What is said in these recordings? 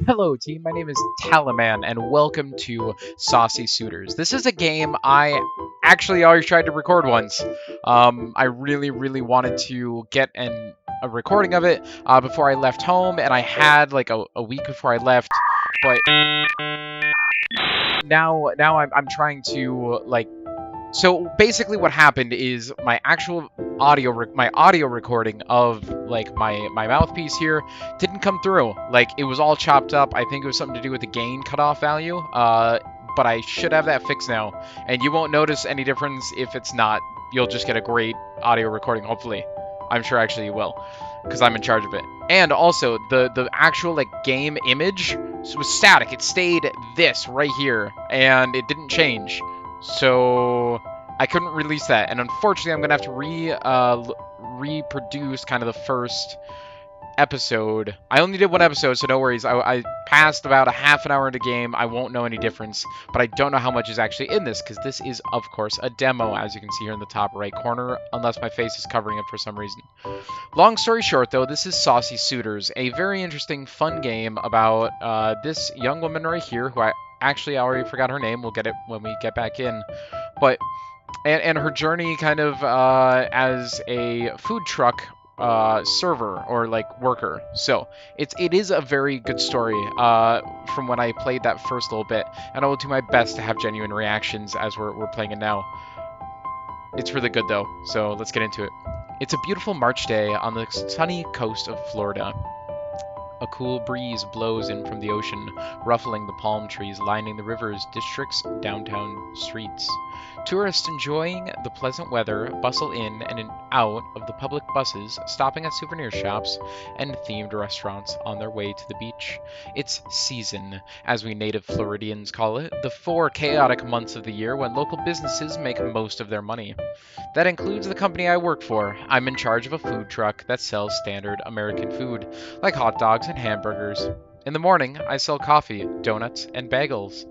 Hello, team. My name is Talaman, and welcome to Saucy Suitors. This is a game I actually already tried to record once. I really wanted to get a recording of it before I left home, and I had like a week before I left, but now I'm trying to like so basically what happened is my actual my audio recording of like my mouthpiece here didn't come through. Like it was all chopped up. I think it was something to do with the gain cutoff value. But I should have that fixed now, and you won't notice any difference if it's not. You'll just get a great audio recording, hopefully. I'm sure actually you will, because I'm in charge of it. And also the actual like game image was static. It stayed this right here, and it didn't change. So I couldn't release that, and unfortunately, I'm gonna have to reproduce kind of the first episode. I only did one episode, so no worries. I passed about a half an hour into game. I won't know any difference, but I don't know how much is actually in this, because this is, of course, a demo, as you can see here in the top right corner, unless my face is covering it for some reason. Long story short, though, this is Saucy Suitors, a very interesting, fun game about this young woman right here, who I already forgot her name. We'll get it when we get back in. But and her journey kind of as a food truck server or like worker. So it is a very good story from when I played that first little bit, and I will do my best to have genuine reactions as we're playing it now. It's really good though, so let's get into it. It's a beautiful March day on the sunny coast of Florida. A cool breeze blows in from the ocean, ruffling the palm trees lining the river's district's downtown streets. Tourists enjoying the pleasant weather bustle in and out of the public buses, stopping at souvenir shops and themed restaurants on their way to the beach. It's season, as we native Floridians call it, the 4 chaotic months of the year when local businesses make most of their money. That includes the company I work for. I'm in charge of a food truck that sells standard American food, like hot dogs and hamburgers. In the morning, I sell coffee, donuts, and bagels.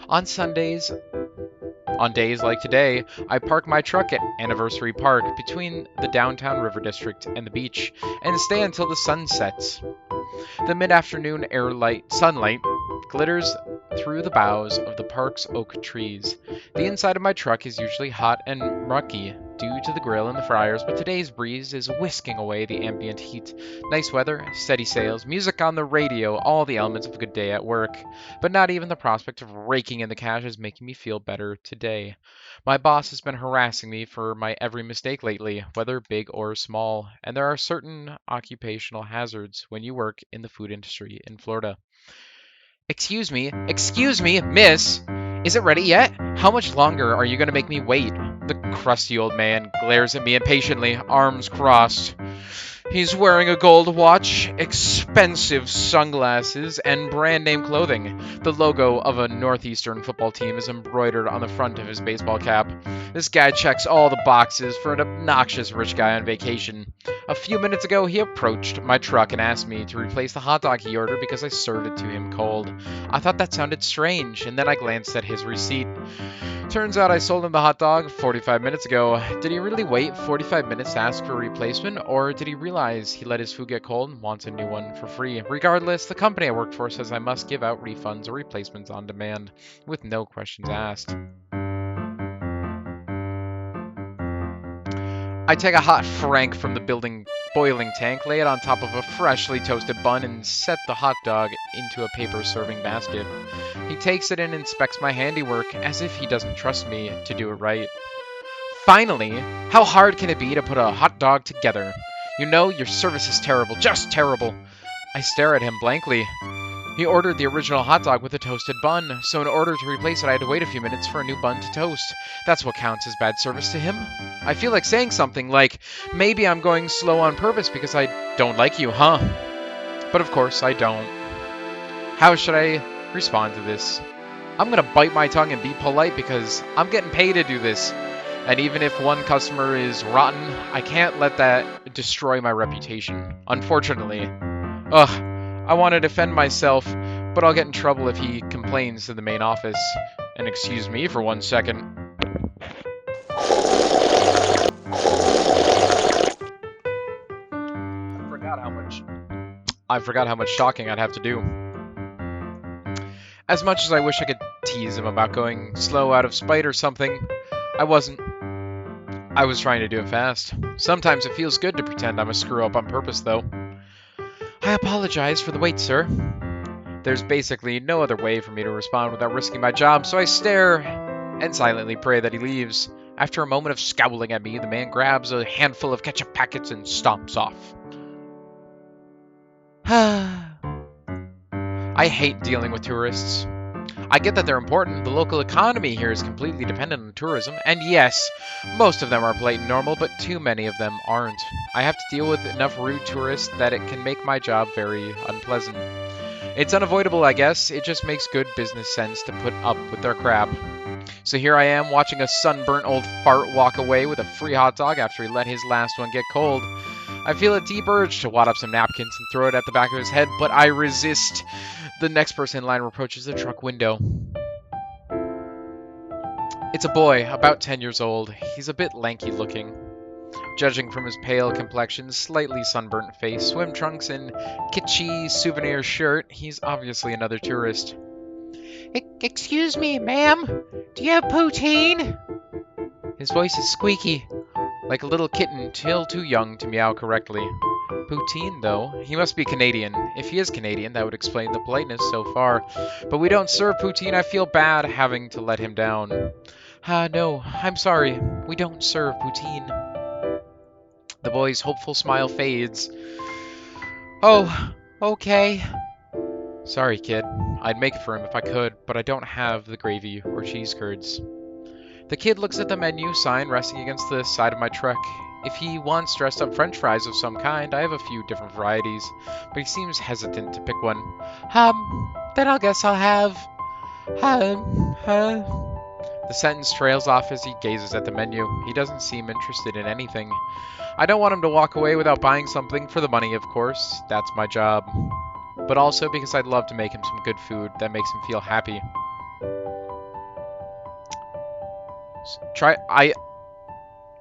On Sundays, on days like today, I park my truck at Anniversary Park between the downtown river district and the beach and stay until the sun sets. The mid-afternoon sunlight glitters through the boughs of the park's oak trees. The inside of my truck is usually hot and mucky due to the grill and the fryers, but today's breeze is whisking away the ambient heat. Nice weather, steady sails, music on the radio, all the elements of a good day at work. But not even the prospect of raking in the cash is making me feel better today. My boss has been harassing me for my every mistake lately, whether big or small, and there are certain occupational hazards when you work in the food industry in Florida. Excuse me, miss! Is it ready yet? How much longer are you going to make me wait? The crusty old man glares at me impatiently, arms crossed. He's wearing a gold watch, expensive sunglasses, and brand name clothing. The logo of a Northeastern football team is embroidered on the front of his baseball cap. This guy checks all the boxes for an obnoxious rich guy on vacation. A few minutes ago, he approached my truck and asked me to replace the hot dog he ordered because I served it to him cold. I thought that sounded strange, and then I glanced at his receipt. Turns out I sold him the hot dog 45 minutes ago. Did he really wait 45 minutes to ask for a replacement, or did he realize he let his food get cold and wants a new one for free? Regardless, the company I work for says I must give out refunds or replacements on demand, with no questions asked. I take a hot frank from the boiling tank, lay it on top of a freshly toasted bun, and set the hot dog into a paper serving basket. He takes it and inspects my handiwork, as if he doesn't trust me to do it right. Finally, how hard can it be to put a hot dog together? You know, your service is terrible, just terrible. I stare at him blankly. He ordered the original hot dog with a toasted bun, so in order to replace it, I had to wait a few minutes for a new bun to toast. That's what counts as bad service to him. I feel like saying something like, maybe I'm going slow on purpose because I don't like you, huh? But of course, I don't. How should I respond to this? I'm gonna bite my tongue and be polite because I'm getting paid to do this. And even if one customer is rotten, I can't let that destroy my reputation, unfortunately. Ugh. I want to defend myself, but I'll get in trouble if he complains to the main office. And excuse me for 1 second. I forgot how much talking I'd have to do. As much as I wish I could tease him about going slow out of spite or something, I wasn't. I was trying to do it fast. Sometimes it feels good to pretend I'm a screw-up on purpose, though. I apologize for the wait, sir. There's basically no other way for me to respond without risking my job, so I stare and silently pray that he leaves. After a moment of scowling at me, the man grabs a handful of ketchup packets and stomps off. I hate dealing with tourists. I get that they're important. The local economy here is completely dependent on tourism. And yes, most of them are polite and normal, but too many of them aren't. I have to deal with enough rude tourists that it can make my job very unpleasant. It's unavoidable, I guess. It just makes good business sense to put up with their crap. So here I am, watching a sunburnt old fart walk away with a free hot dog after he let his last one get cold. I feel a deep urge to wad up some napkins and throw it at the back of his head, but I resist. The next person in line approaches the truck window. It's a boy, about 10 years old. He's a bit lanky looking. Judging from his pale complexion, slightly sunburnt face, swim trunks, and kitschy souvenir shirt, he's obviously another tourist. Excuse me, ma'am? Do you have poutine? His voice is squeaky, like a little kitten still too young to meow correctly. Poutine, though. He must be Canadian. If he is Canadian, that would explain the politeness so far. But we don't serve poutine. I feel bad having to let him down. No, I'm sorry. We don't serve poutine. The boy's hopeful smile fades. Oh, okay. Sorry, kid. I'd make it for him if I could, but I don't have the gravy or cheese curds. The kid looks at the menu sign resting against the side of my truck. If he wants dressed up french fries of some kind, I have a few different varieties, but he seems hesitant to pick one. Then I guess I'll have... The sentence trails off as he gazes at the menu. He doesn't seem interested in anything. I don't want him to walk away without buying something for the money, of course. That's my job. But also because I'd love to make him some good food that makes him feel happy.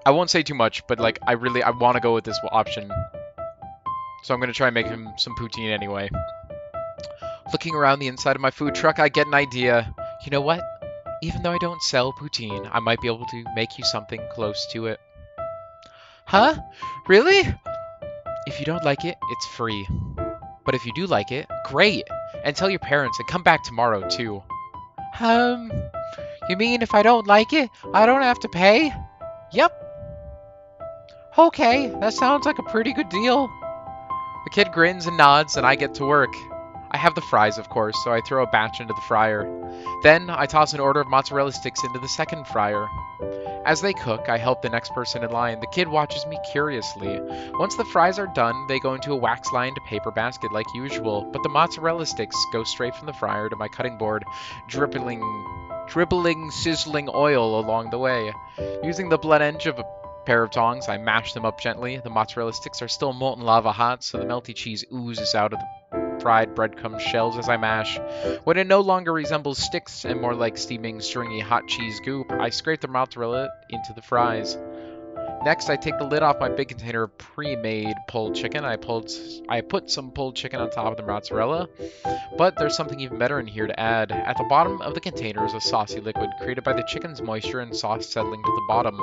I won't say too much, but like I want to go with this option. So I'm going to try and make him some poutine anyway. Looking around the inside of my food truck, I get an idea. You know what? Even though I don't sell poutine, I might be able to make you something close to it. Huh? Really? If you don't like it, it's free. But if you do like it, great! And tell your parents and come back tomorrow, too. You mean if I don't like it, I don't have to pay? Yep. Okay, that sounds like a pretty good deal. The kid grins and nods, and I get to work. I have the fries, of course, so I throw a batch into the fryer. Then, I toss an order of mozzarella sticks into the second fryer. As they cook, I help the next person in line. The kid watches me curiously. Once the fries are done, they go into a wax-lined paper basket like usual, but the mozzarella sticks go straight from the fryer to my cutting board, dribbling sizzling oil along the way. Using the blunt edge of a pair of tongs, I mash them up gently. The mozzarella sticks are still molten lava hot, so the melty cheese oozes out of the fried breadcrumb shells as I mash. When it no longer resembles sticks and more like steaming, stringy hot cheese goop, I scrape the mozzarella into the fries. Next, I take the lid off my big container of pre-made pulled chicken. I put some pulled chicken on top of the mozzarella, but there's something even better in here to add. At the bottom of the container is a saucy liquid created by the chicken's moisture and sauce settling to the bottom.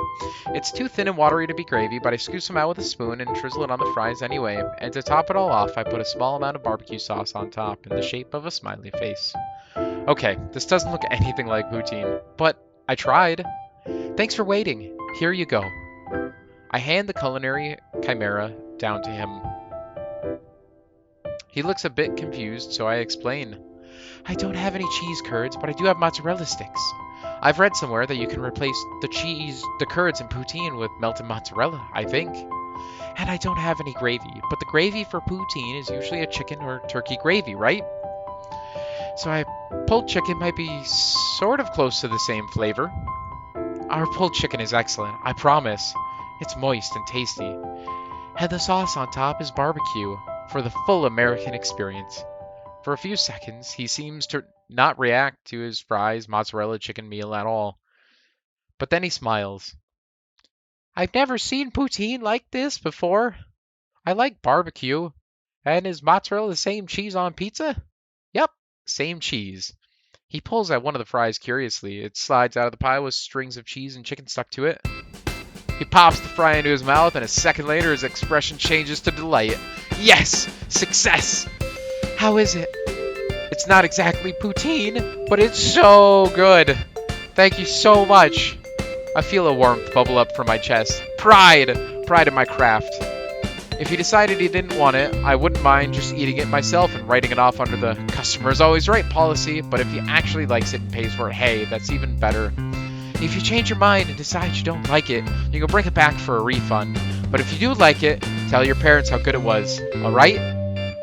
It's too thin and watery to be gravy, but I scoop some out with a spoon and drizzle it on the fries anyway. And to top it all off, I put a small amount of barbecue sauce on top in the shape of a smiley face. Okay, this doesn't look anything like poutine, but I tried. Thanks for waiting. Here you go. I hand the culinary chimera down to him. He looks a bit confused, so I explain. I don't have any cheese curds, but I do have mozzarella sticks. I've read somewhere that you can replace the curds in poutine with melted mozzarella, I think. And I don't have any gravy, but the gravy for poutine is usually a chicken or turkey gravy, right? So pulled chicken might be sort of close to the same flavor. Our pulled chicken is excellent, I promise. It's moist and tasty. And the sauce on top is barbecue for the full American experience. For a few seconds, he seems to not react to his fries, mozzarella chicken meal at all. But then he smiles. I've never seen poutine like this before. I like barbecue. And is mozzarella the same cheese on pizza? Yep, same cheese. He pulls at one of the fries curiously. It slides out of the pile with strings of cheese and chicken stuck to it. He pops the fry into his mouth, and a second later his expression changes to delight. Yes! Success! How is it? It's not exactly poutine, but it's so good. Thank you so much. I feel a warmth bubble up from my chest. Pride! Pride in my craft. If he decided he didn't want it, I wouldn't mind just eating it myself and writing it off under the customer is always right policy, but if he actually likes it and pays for it, hey, that's even better. If you change your mind and decide you don't like it, you can bring it back for a refund. But if you do like it, tell your parents how good it was, alright?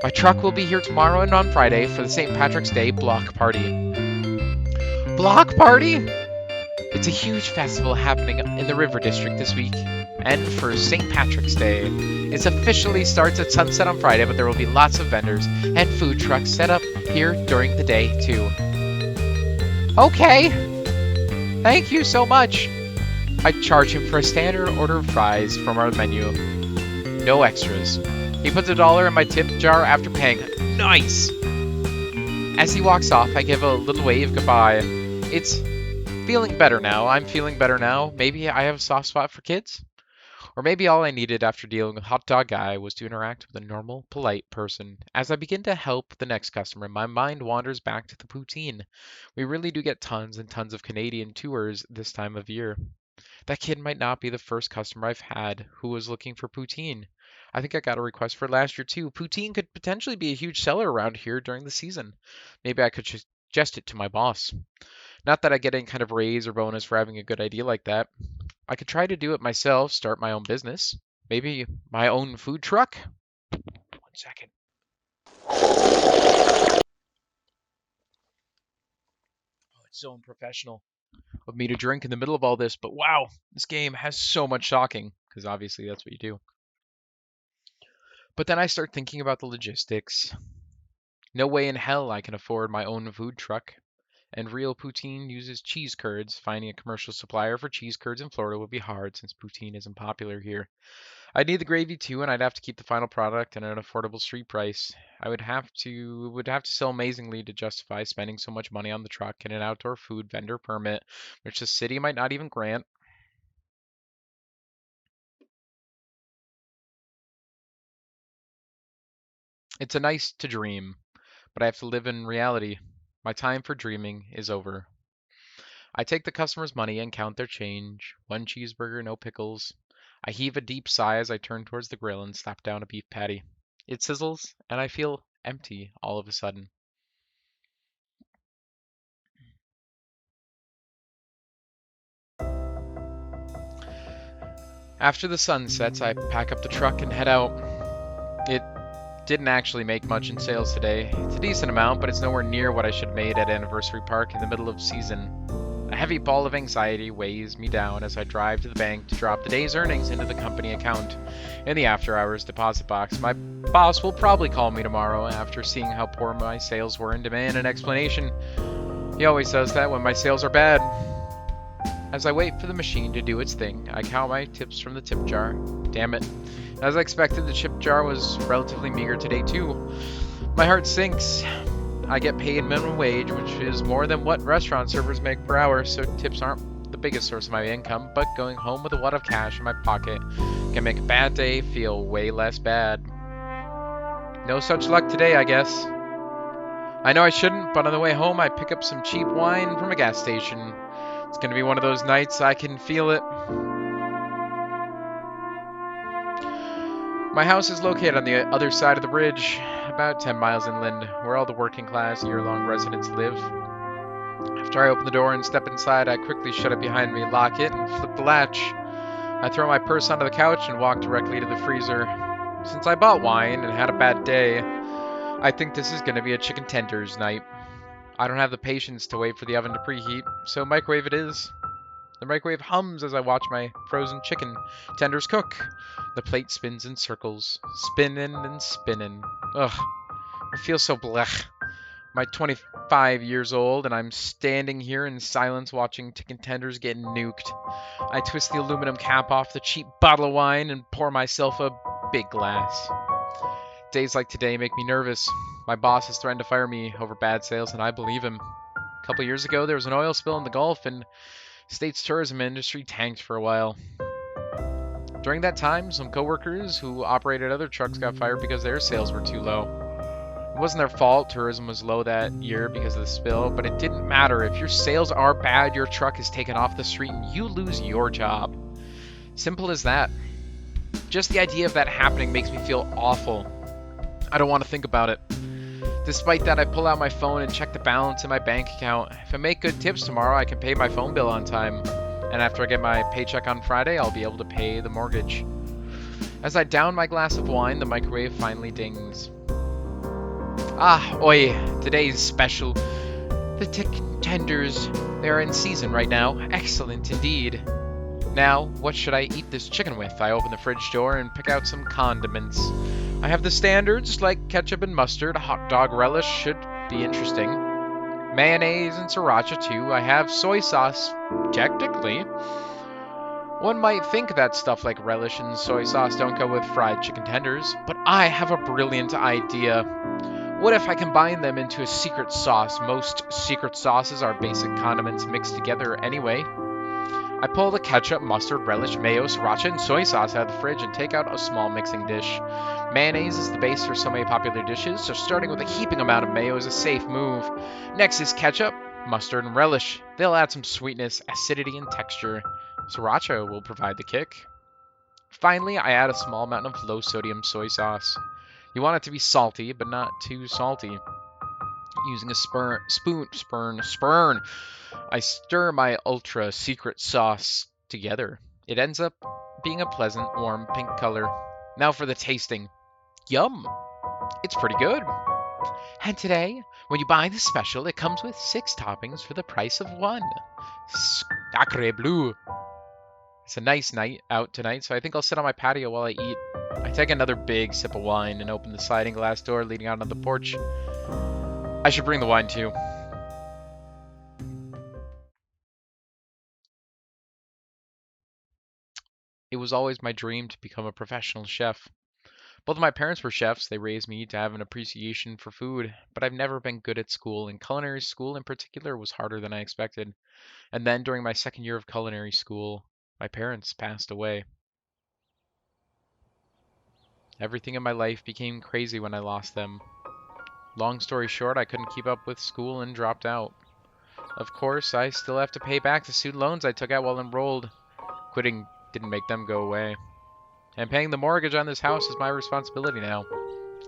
My truck will be here tomorrow and on Friday for the St. Patrick's Day block party. Block party? It's a huge festival happening in the River District this week, and for St. Patrick's Day. It officially starts at sunset on Friday, but there will be lots of vendors and food trucks set up here during the day, too. Okay! Thank you so much! I charge him for a standard order of fries from our menu. No extras. He puts $1 in my tip jar after paying. Nice! As he walks off, I give a little wave goodbye. It's feeling better now. I'm feeling better now. Maybe I have a soft spot for kids? Or maybe all I needed after dealing with Hot Dog Guy was to interact with a normal, polite person. As I begin to help the next customer, my mind wanders back to the poutine. We really do get tons and tons of Canadian tours this time of year. That kid might not be the first customer I've had who was looking for poutine. I think I got a request for it last year too. Poutine could potentially be a huge seller around here during the season. Maybe I could suggest it to my boss. Not that I get any kind of raise or bonus for having a good idea like that. I could try to do it myself, start my own business. Maybe my own food truck? 1 second. Oh, it's so unprofessional of me to drink in the middle of all this, but wow, this game has so much shocking, because obviously that's what you do. But then I start thinking about the logistics. No way in hell I can afford my own food truck. And real poutine uses cheese curds. Finding a commercial supplier for cheese curds in Florida would be hard since poutine isn't popular here. I'd need the gravy too, and I'd have to keep the final product at an affordable street price. I would have to sell amazingly to justify spending so much money on the truck and an outdoor food vendor permit, which the city might not even grant. It's a nice to dream, but I have to live in reality. My time for dreaming is over. I take the customer's money and count their change. 1 cheeseburger, no pickles. I heave a deep sigh as I turn towards the grill and slap down a beef patty. It sizzles, and I feel empty all of a sudden. After the sun sets, I pack up the truck and head out. It didn't actually make much in sales today. It's a decent amount, but it's nowhere near what I should have made at Anniversary Park in the middle of season. A heavy ball of anxiety weighs me down as I drive to the bank to drop the day's earnings into the company account in the after-hours deposit box. My boss will probably call me tomorrow after seeing how poor my sales were and demand an explanation. He always does that when my sales are bad. As I wait for the machine to do its thing, I count my tips from the tip jar. Damn it. As I expected, the tip jar was relatively meager today too. My heart sinks. I get paid minimum wage, which is more than what restaurant servers make per hour, so tips aren't the biggest source of my income, but going home with a wad of cash in my pocket can make a bad day feel way less bad. No such luck today, I guess. I know I shouldn't, but on the way home I pick up some cheap wine from a gas station. It's gonna be one of those nights I can feel it. My house is located on the other side of the bridge, about 10 miles inland, where all the working class, year-long residents live. After I open the door and step inside, I quickly shut it behind me, lock it, and flip the latch. I throw my purse onto the couch and walk directly to the freezer. Since I bought wine and had a bad day, I think this is going to be a chicken tenders night. I don't have the patience to wait for the oven to preheat, so microwave it is. The microwave hums as I watch my frozen chicken tenders cook. The plate spins in circles, spinning and spinning. Ugh, I feel so blech. I'm 25 years old, and I'm standing here in silence watching chicken tenders get nuked. I twist the aluminum cap off the cheap bottle of wine and pour myself a big glass. Days like today make me nervous. My boss has threatened to fire me over bad sales, and I believe him. A couple years ago, there was an oil spill in the Gulf, and state's tourism industry tanked for a while. During that time, some coworkers who operated other trucks got fired because their sales were too low. It wasn't their fault tourism was low that year because of the spill, but it didn't matter. If your sales are bad, your truck is taken off the street and you lose your job. Simple as that. Just the idea of that happening makes me feel awful. I don't want to think about it. Despite that, I pull out my phone and check the balance in my bank account. If I make good tips tomorrow, I can pay my phone bill on time. And after I get my paycheck on Friday, I'll be able to pay the mortgage. As I down my glass of wine, the microwave finally dings. Ah, oi, today's special. The chicken tenders, they're in season right now. Excellent indeed. Now, what should I eat this chicken with? I open the fridge door and pick out some condiments. I have the standards, like ketchup and mustard. A hot dog relish should be interesting. Mayonnaise and sriracha too. I have soy sauce, technically. One might think that stuff like relish and soy sauce don't go with fried chicken tenders, but I have a brilliant idea. What if I combine them into a secret sauce? Most secret sauces are basic condiments mixed together anyway. I pull the ketchup, mustard, relish, mayo, sriracha, and soy sauce out of the fridge and take out a small mixing dish. Mayonnaise is the base for so many popular dishes, so starting with a heaping amount of mayo is a safe move. Next is ketchup, mustard, and relish. They'll add some sweetness, acidity, and texture. Sriracha will provide the kick. Finally, I add a small amount of low-sodium soy sauce. You want it to be salty, but not too salty. Using a spoon, I stir my ultra secret sauce together. It ends up being a pleasant, warm pink color. Now for the tasting. Yum! It's pretty good. And today, when you buy the special, it comes with 6 toppings for the price of 1. Sacre bleu! It's a nice night out tonight, so I think I'll sit on my patio while I eat. I take another big sip of wine and open the sliding glass door leading out on the porch. I should bring the wine too. It was always my dream to become a professional chef. Both of my parents were chefs. They raised me to have an appreciation for food, but I've never been good at school, and culinary school in particular was harder than I expected. And then during my second year of culinary school, my parents passed away. Everything in my life became crazy when I lost them. Long story short, I couldn't keep up with school and dropped out. Of course, I still have to pay back the student loans I took out while enrolled. Quitting didn't make them go away. And paying the mortgage on this house is my responsibility now.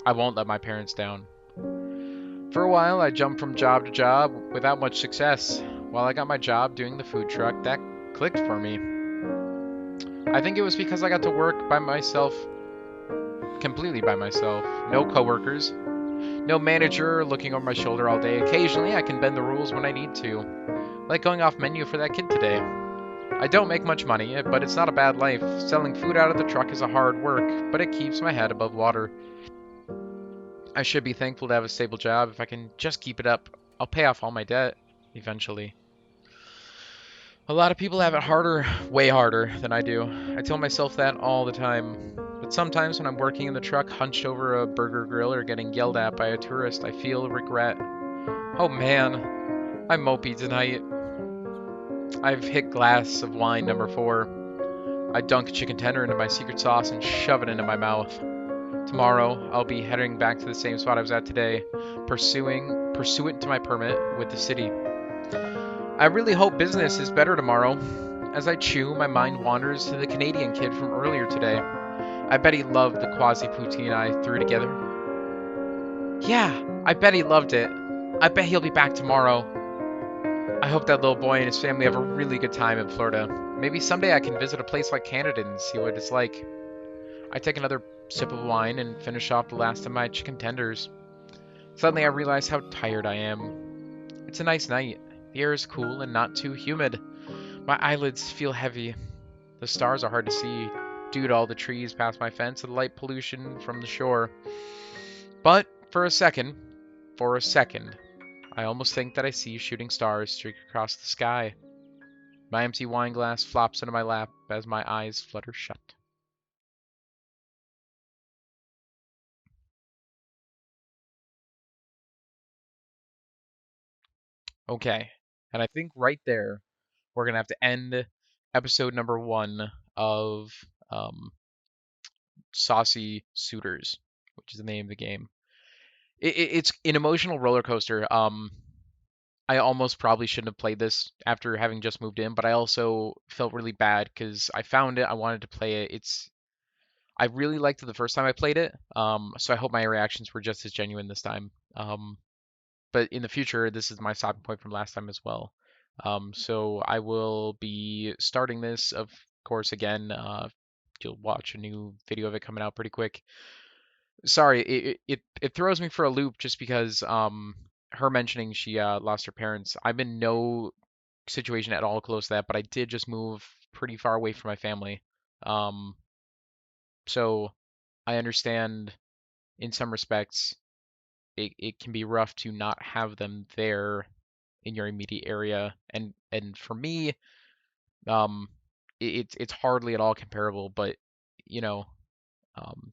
I won't let my parents down. For a while, I jumped from job to job without much success. While I got my job doing the food truck, that clicked for me. I think it was because I got to work by myself, completely by myself. No coworkers, no manager looking over my shoulder all day. Occasionally, I can bend the rules when I need to, like going off menu for that kid today. I don't make much money, but it's not a bad life. Selling food out of the truck is a hard work, but it keeps my head above water. I should be thankful to have a stable job. If I can just keep it up, I'll pay off all my debt eventually. A lot of people have it harder, way harder than I do. I tell myself that all the time. But sometimes when I'm working in the truck, hunched over a burger grill or getting yelled at by a tourist, I feel regret. Oh man, I'm mopey tonight. I've hit glass of wine number 4. I dunk chicken tender into my secret sauce and shove it into my mouth. Tomorrow, I'll be heading back to the same spot I was at today, pursuant to my permit with the city. I really hope business is better tomorrow. As I chew, my mind wanders to the Canadian kid from earlier today. I bet he loved the quasi poutine I threw together. Yeah, I bet he loved it. I bet he'll be back tomorrow. I hope that little boy and his family have a really good time in Florida. Maybe someday I can visit a place like Canada and see what it's like. I take another sip of wine and finish off the last of my chicken tenders. Suddenly I realize how tired I am. It's a nice night. The air is cool and not too humid. My eyelids feel heavy. The stars are hard to see due to all the trees past my fence and the light pollution from the shore. But for a second, I almost think that I see shooting stars streak across the sky. My empty wine glass flops into my lap as my eyes flutter shut. Okay. And I think right there, we're going to have to end episode number 1 of um, Saucy Suitors, which is the name of the game. It's an emotional roller coaster. I almost probably shouldn't have played this after having just moved in, but I also felt really bad because I found it. I wanted to play it. I really liked it the first time I played it. So I hope my reactions were just as genuine this time. But in the future, this is my stopping point from last time as well. So I will be starting this, of course, again. You'll watch a new video of it coming out pretty quick. Sorry, it throws me for a loop just because her mentioning she lost her parents. I'm in no situation at all close to that, but I did just move pretty far away from my family. Um, so I understand in some respects it can be rough to not have them there in your immediate area, and for me, um, it's hardly at all comparable, but you know,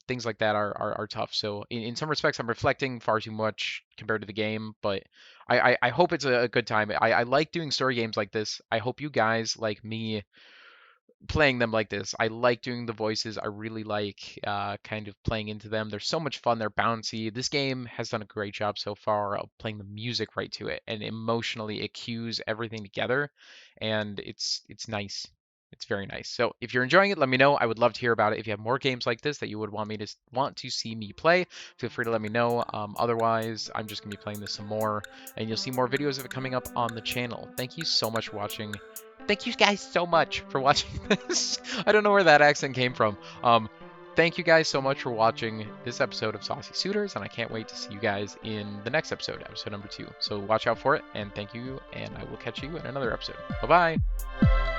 things like that are tough. So in some respects, I'm reflecting far too much compared to the game, but I hope it's a good time. I like doing story games like this. I hope you guys like me playing them like this. I like doing the voices. I really like kind of playing into them. They're so much fun. They're bouncy. This game has done a great job so far of playing the music right to it, and emotionally it cues everything together, and it's nice. It's very nice. So if you're enjoying it, let me know. I would love to hear about it. If you have more games like this that you would want to see me play, feel free to let me know. Otherwise, I'm just gonna be playing this some more, and you'll see more videos of it coming up on the channel. Thank you so much for watching. Thank you guys so much for watching this. I don't know where that accent came from. Thank you guys so much for watching this episode of Saucy Suitors, and I can't wait to see you guys in the next episode, episode number 2. So watch out for it, and thank you, and I will catch you in another episode. Bye-bye.